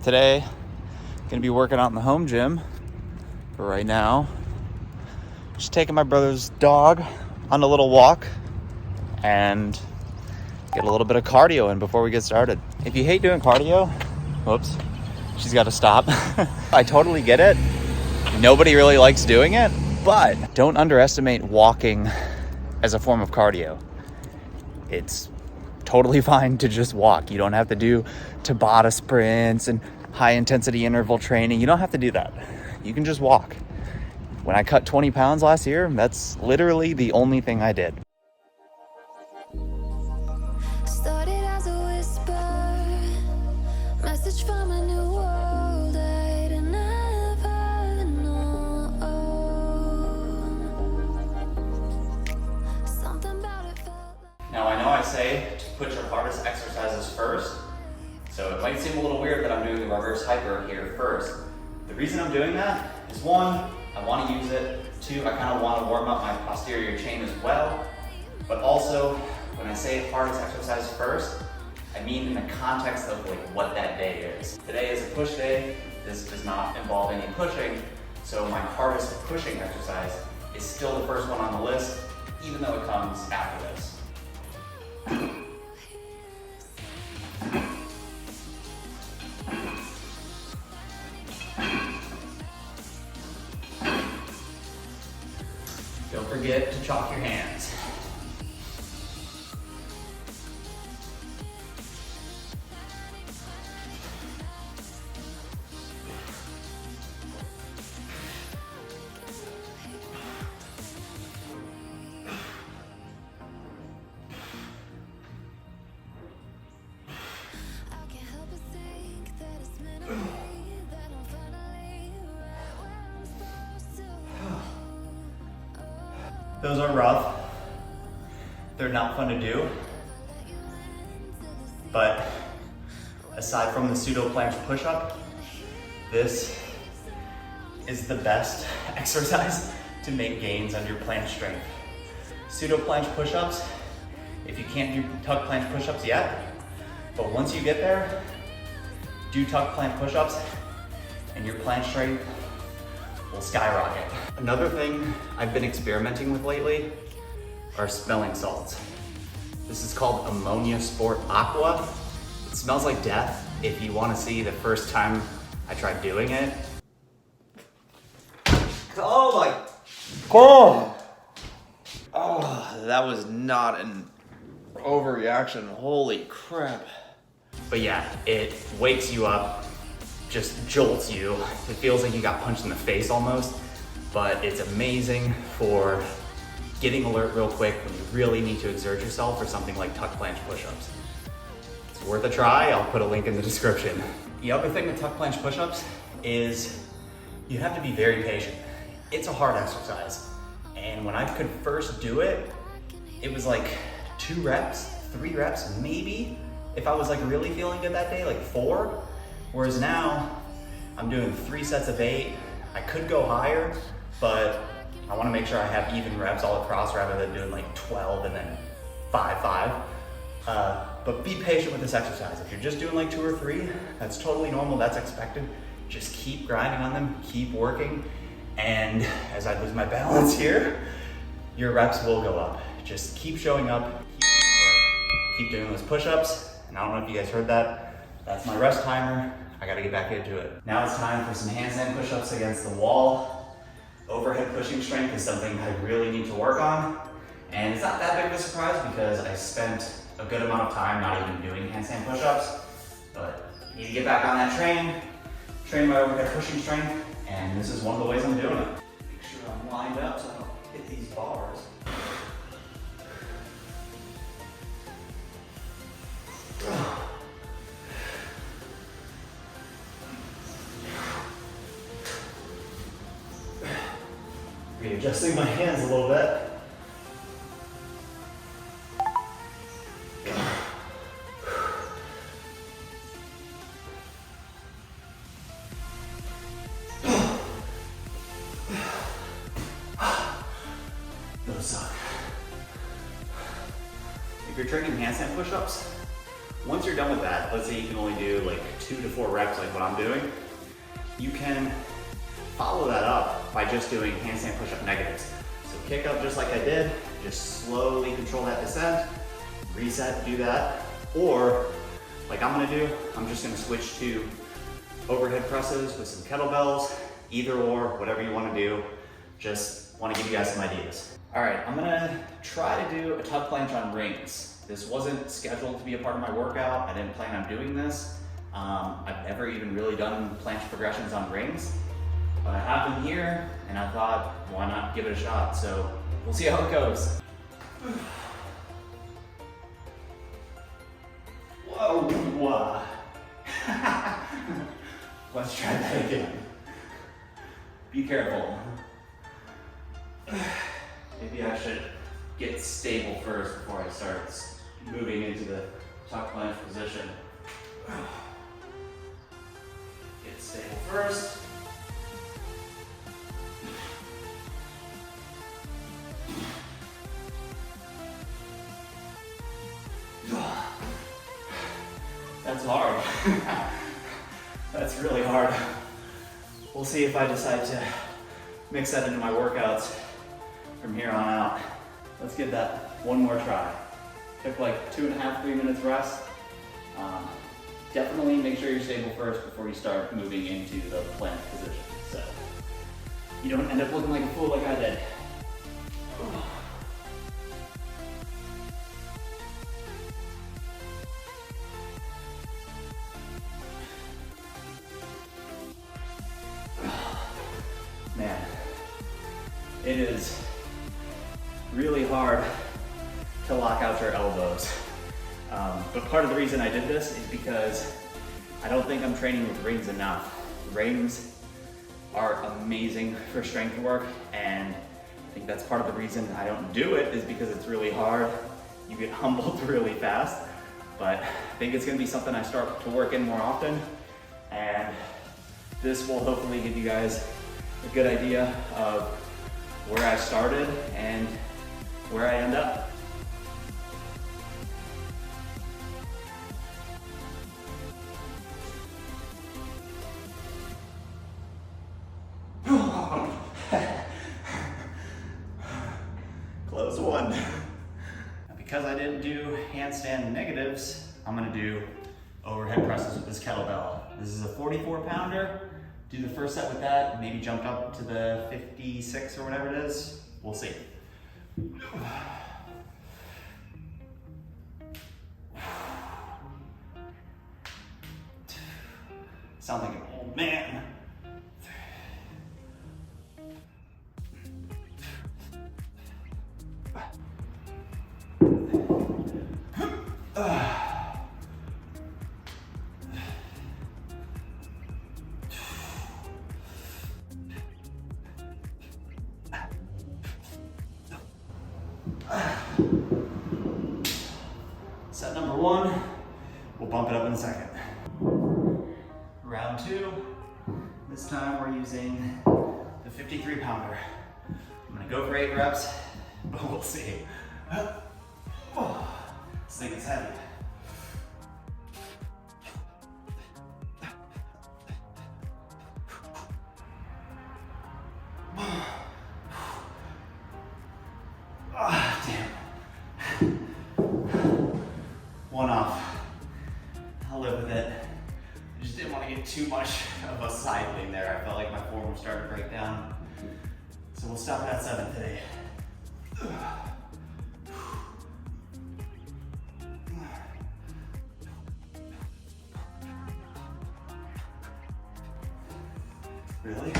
Today, gonna be working out in the home gym for right now. Just taking my brother's dog on a little walk and get a little bit of cardio in before we get started. If you hate doing cardio, whoops, she's gotta stop. I totally get it. Nobody really likes doing it, but don't underestimate walking as a form of cardio. It's totally fine to just walk. You don't have to do Tabata sprints and high intensity interval training. You don't have to do that. You can just walk. When I cut 20 pounds last year, that's literally the only thing I did. Started as a whisper, message from a new world I'd never known. Something about it felt like... Now I know I say to put your hardest exercises first, so it might seem a little weird that I'm doing the reverse hyper here first. The reason I'm doing that is one, I want to use it. Two, I kind of want to warm up my posterior chain as well. But also, when I say hardest exercise first, I mean in the context of like what that day is. Today is a push day. This does not involve any pushing, so my hardest pushing exercise is still the first one on the list, even though it comes after this. Don't forget to chalk your hands. Those are rough. They're not fun to do. But aside from the pseudo planche push-up, this is the best exercise to make gains on your planche strength. Pseudo planche push-ups, if you can't do tuck planche push-ups yet, but once you get there, do tuck planche push-ups and your planche strength will skyrocket. Another thing I've been experimenting with lately are smelling salts. This is called Ammonia Sport Aqua. It smells like death. If you want to see the first time I tried doing it. Oh my, oh, that was not an overreaction, holy crap. But yeah, it wakes you up, just jolts you. It feels like you got punched in the face almost, but it's amazing for getting alert real quick when you really need to exert yourself for something like tuck planche push-ups. It's worth a try, I'll put a link in the description. The other thing with tuck planche push-ups is you have to be very patient. It's a hard exercise, and when I could first do it, it was like 2 reps, 3 reps, maybe. If I was like really feeling good that day, like 4. Whereas now, I'm doing 3 sets of 8. I could go higher, but I wanna make sure I have even reps all across rather than doing like 12 and then 5. But be patient with this exercise. If you're just doing like 2 or 3, that's totally normal, that's expected. Just keep grinding on them, keep working. And as I lose my balance here, your reps will go up. Just keep showing up, keep doing those push-ups. And I don't know if you guys heard that. That's my rest timer. I gotta get back into it. Now it's time for some handstand push-ups against the wall. Overhead pushing strength is something I really need to work on. And it's not that big of a surprise because I spent a good amount of time not even doing handstand push-ups. But I need to get back on that train my overhead pushing strength, and this is one of the ways I'm doing it. Make sure I'm lined up so I don't hit these bars. Readjusting my hands a little bit. Those suck. If you're training handstand push-ups, Once you're done with that, let's say you can only do like 2 to 4 reps like what I'm doing, you can follow that up by just doing handstand push-up negatives. So kick up just like I did, just slowly control that descent, reset, do that. Or like I'm gonna do, I'm just gonna switch to overhead presses with some kettlebells, either or, whatever you wanna do. Just wanna give you guys some ideas. All right, I'm gonna try to do a tuck planche on rings. This wasn't scheduled to be a part of my workout. I didn't plan on doing this. I've never even really done planche progressions on rings, but I have them here and I thought, why not give it a shot? So we'll see how it goes. Whoa. Let's try that again. Be careful. Maybe I should get stable first before I start moving into the tuck planche position. Get stable first. That's hard. That's really hard. We'll see if I decide to mix that into my workouts from here on out. Let's give that one more try. Took like 2.5, 3 minutes rest. Definitely make sure you're stable first before you start moving into the planche position, so you don't end up looking like a fool like I did. Man, it is really hard to lock out your elbows. But part of the reason I did this is because I don't think I'm training with rings enough. Rings are amazing for strength work, and I think that's part of the reason I don't do it is because it's really hard. You get humbled really fast, but I think it's gonna be something I start to work in more often, and this will hopefully give you guys a good idea of where I started and where I end up. Close one. Now, because I didn't do handstand negatives, I'm gonna do overhead presses with this kettlebell. This is a 44 pounder. Do the first set with that, maybe jump up to the 56 or whatever it is. We'll see. Sounds like an old man. Set number 1, we'll bump it up in a second. Round 2, this time we're using the 53 pounder. I'm gonna go for 8 reps, but we'll see. This thing is heavy. Damn. One off. I'll live with it. I just didn't want to get too much of a side lean there. I felt like my form was starting to break down. So we'll stop at 7 today. Really?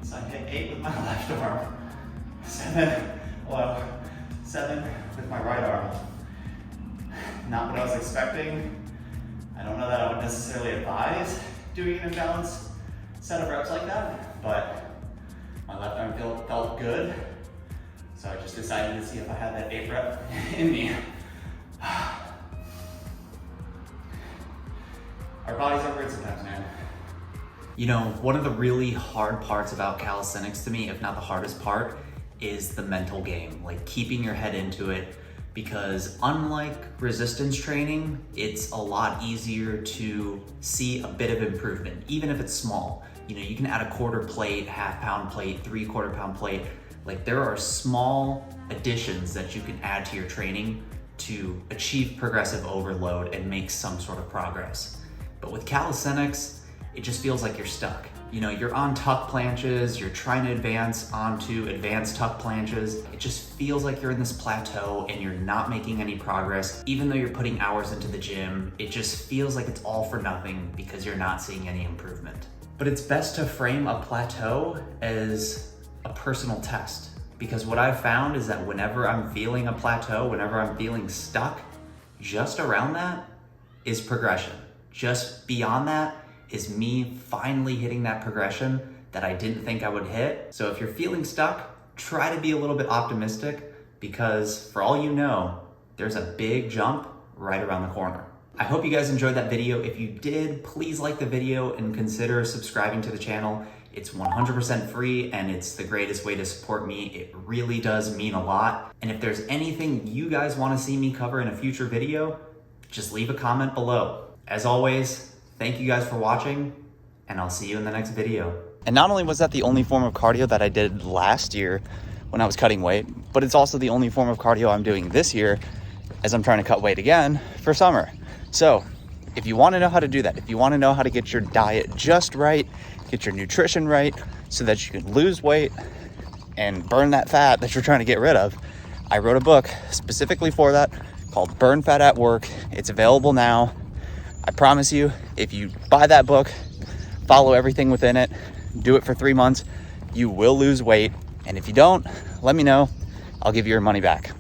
So I hit 8 with my left arm, 7 with my right arm. Not what I was expecting. I don't know that I would necessarily advise doing an imbalanced set of reps like that, but my left arm felt good. So I just decided to see if I had that 8 rep in me. Our bodies are weird sometimes, man. You know, one of the really hard parts about calisthenics to me, if not the hardest part, is the mental game, like keeping your head into it, because unlike resistance training, it's a lot easier to see a bit of improvement, even if it's small. You know, you can add a quarter plate, half-pound plate, 3/4 pound plate. Like, there are small additions that you can add to your training to achieve progressive overload and make some sort of progress. But with calisthenics, it just feels like you're stuck. You know, you're on tuck planches, you're trying to advance onto advanced tuck planches. It just feels like you're in this plateau and you're not making any progress. Even though you're putting hours into the gym, it just feels like it's all for nothing because you're not seeing any improvement. But it's best to frame a plateau as a personal test, because what I've found is that whenever I'm feeling a plateau, whenever I'm feeling stuck, just around that is progression. Just beyond that is me finally hitting that progression that I didn't think I would hit. So if you're feeling stuck, try to be a little bit optimistic, because for all you know, there's a big jump right around the corner. I hope you guys enjoyed that video. If you did, please like the video and consider subscribing to the channel. It's 100% free and it's the greatest way to support me. It really does mean a lot. And if there's anything you guys want to see me cover in a future video, just leave a comment below. As always, thank you guys for watching, and I'll see you in the next video. And not only was that the only form of cardio that I did last year when I was cutting weight, but it's also the only form of cardio I'm doing this year as I'm trying to cut weight again for summer. So if you want to know how to do that, if you want to know how to get your diet just right, get your nutrition right, so that you can lose weight and burn that fat that you're trying to get rid of, I wrote a book specifically for that called Burn Fat at Work. It's available now. I promise you, if you buy that book, follow everything within it, do it for 3 months, you will lose weight. And if you don't, let me know. I'll give you your money back.